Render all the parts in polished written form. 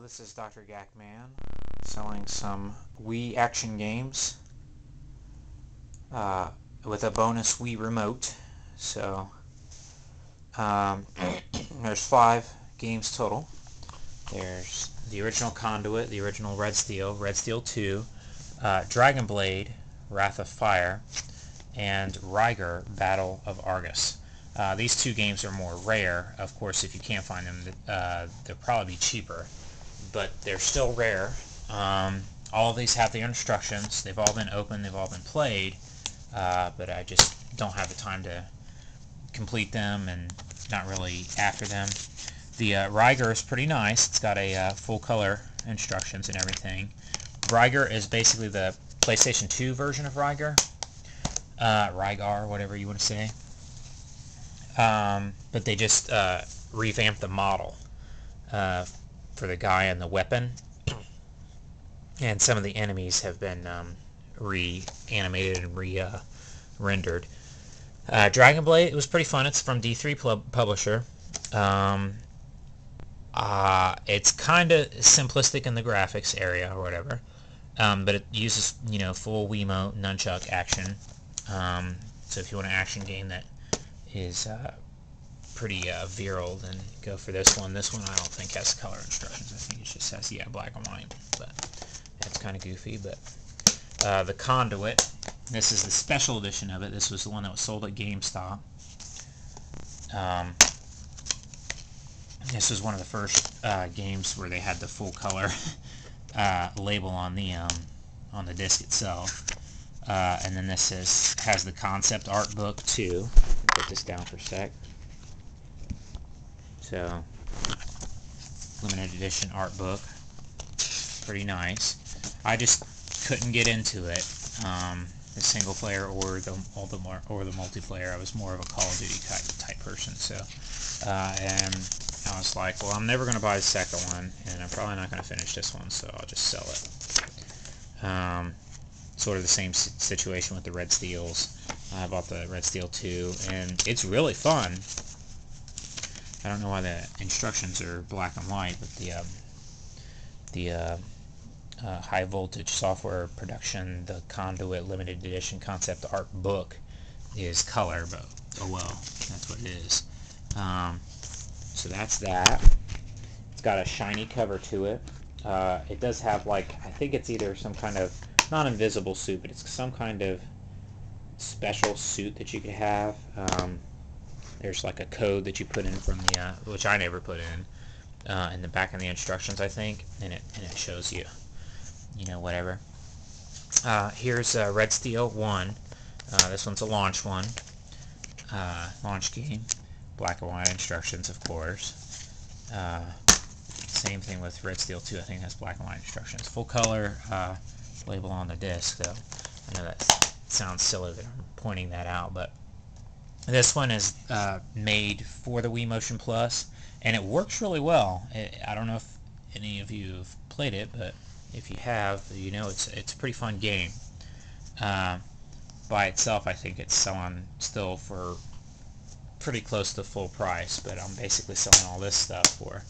This is DrGAKMAN selling some Wii Action Games with a bonus Wii remote. So there's 5 games total. There's the original Conduit, the original Red Steel 2, Dragon Blade, Wrath of Fire, and Rygar, Battle of Argus. These 2 games are more rare. Of course, if you can't find them, they'll probably be cheaper, but they're still rare. All of these have their instructions. They've all been opened, they've all been played, but I just don't have the time to complete them and not really after them. The Rygar is pretty nice. It's got a full color instructions and everything. Rygar is basically the PlayStation 2 version of Rygar. Rygar, whatever you want to say. But they just revamped the model for the guy and the weapon, and some of the enemies have been reanimated and rendered. Dragon Blade, it was pretty fun. It's from D3 publisher. It's kind of simplistic in the graphics area or whatever, but it uses full Wiimote nunchuck action. So if you want an action game that is pretty virile, then go for this one. This one I don't think has color instructions. I think it just has black and white, but it's kind of goofy. But the Conduit, this is the special edition of it. This was the one that was sold at GameStop. This was one of the first games where they had the full color label on the disc itself. And then this has the concept art book too. Put this down for a sec. So, limited edition art book, pretty nice. I just couldn't get into it, the single player or the multiplayer. I was more of a Call of Duty type person. So, and I was like, well, I'm never going to buy the second one, and I'm probably not going to finish this one, so I'll just sell it. Sort of the same situation with the Red Steels. I bought the Red Steel 2, and it's really fun. I don't know why the instructions are black and white, but the high voltage software production, the Conduit limited edition concept art book is color, but oh well, that's what it is. So that's that. It's got a shiny cover to it. It does have, I think it's either some kind of, not invisible suit, but it's some kind of special suit that you could have. There's a code that you put in from the, which I never put in the back of the instructions, I think, and it shows you, whatever. Here's Red Steel 1. This one's a launch one, launch game. Black and white instructions, of course. Same thing with Red Steel 2. I think it has black and white instructions. Full color label on the disc, though. I know that sounds silly that I'm pointing that out, but this one is made for the Wii Motion Plus, and it works really well. I don't know if any of you have played it, but if you have, it's a pretty fun game. By itself, I think it's selling still for pretty close to full price, but I'm basically selling all this stuff for,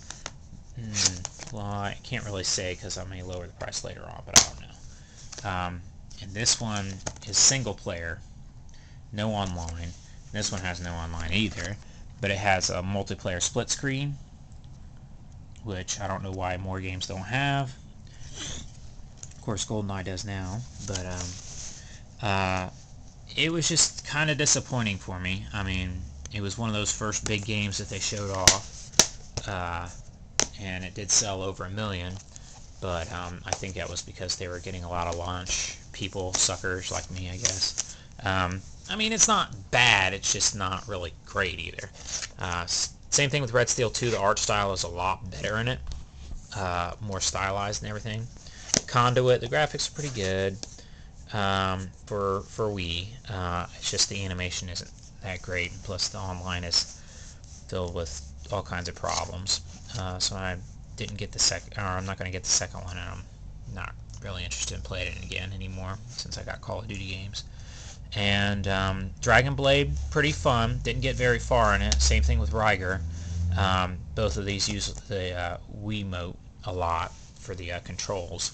well, I can't really say because I may lower the price later on, but I don't know. And this one is single player, no online. This one has no online either, but it has a multiplayer split screen, which I don't know why more games don't have. Of course, GoldenEye does now, but it was just kind of disappointing for me. I mean, it was one of those first big games that they showed off, and it did sell over 1 million, but I think that was because they were getting a lot of launch people, suckers like me, I guess. I mean, it's not bad, it's just not really great either. Same thing with Red Steel 2, the art style is a lot better in it, more stylized and everything. Conduit, the graphics are pretty good for Wii. It's just the animation isn't that great, and plus the online is filled with all kinds of problems. So I didn't get the second, or I'm not going to get the second one, and I'm not really interested in playing it again anymore since I got Call of Duty games. And Dragon Blade, pretty fun. Didn't get very far in it. Same thing with Rygar. Both of these use the Wiimote a lot for the controls,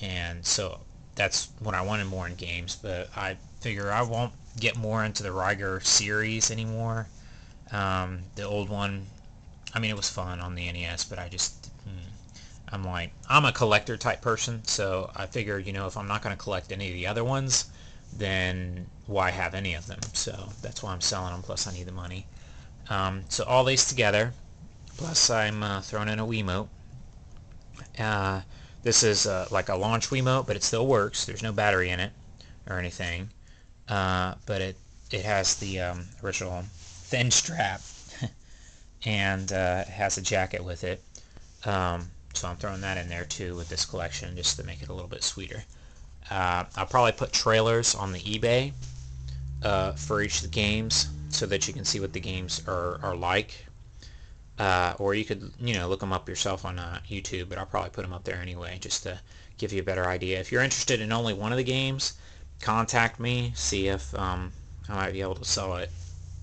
and so that's what I wanted more in games. But I figure I won't get more into the Riger series anymore. The old one, I mean, it was fun on the NES, but I'm a collector type person, so I figure, if I'm not going to collect any of the other ones, then why have any of them? So that's why I'm selling them, plus I need the money. So all these together, plus I'm throwing in a Wiimote. This is like a launch Wiimote, but it still works. There's no battery in it or anything. But it has the original thin strap, and it has a jacket with it. So I'm throwing that in there too with this collection, just to make it a little bit sweeter. I'll probably put trailers on the eBay for each of the games, so that you can see what the games are like. Or you could, look them up yourself on YouTube, but I'll probably put them up there anyway, just to give you a better idea. If you're interested in only one of the games, contact me, see if I might be able to sell it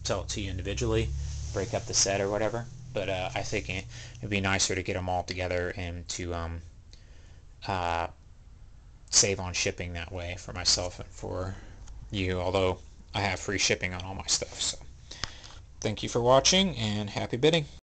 to you individually, break up the set or whatever. But I think it'd be nicer to get them all together and to save on shipping that way for myself and for you, although I have free shipping on all my stuff. So thank you for watching, and happy bidding.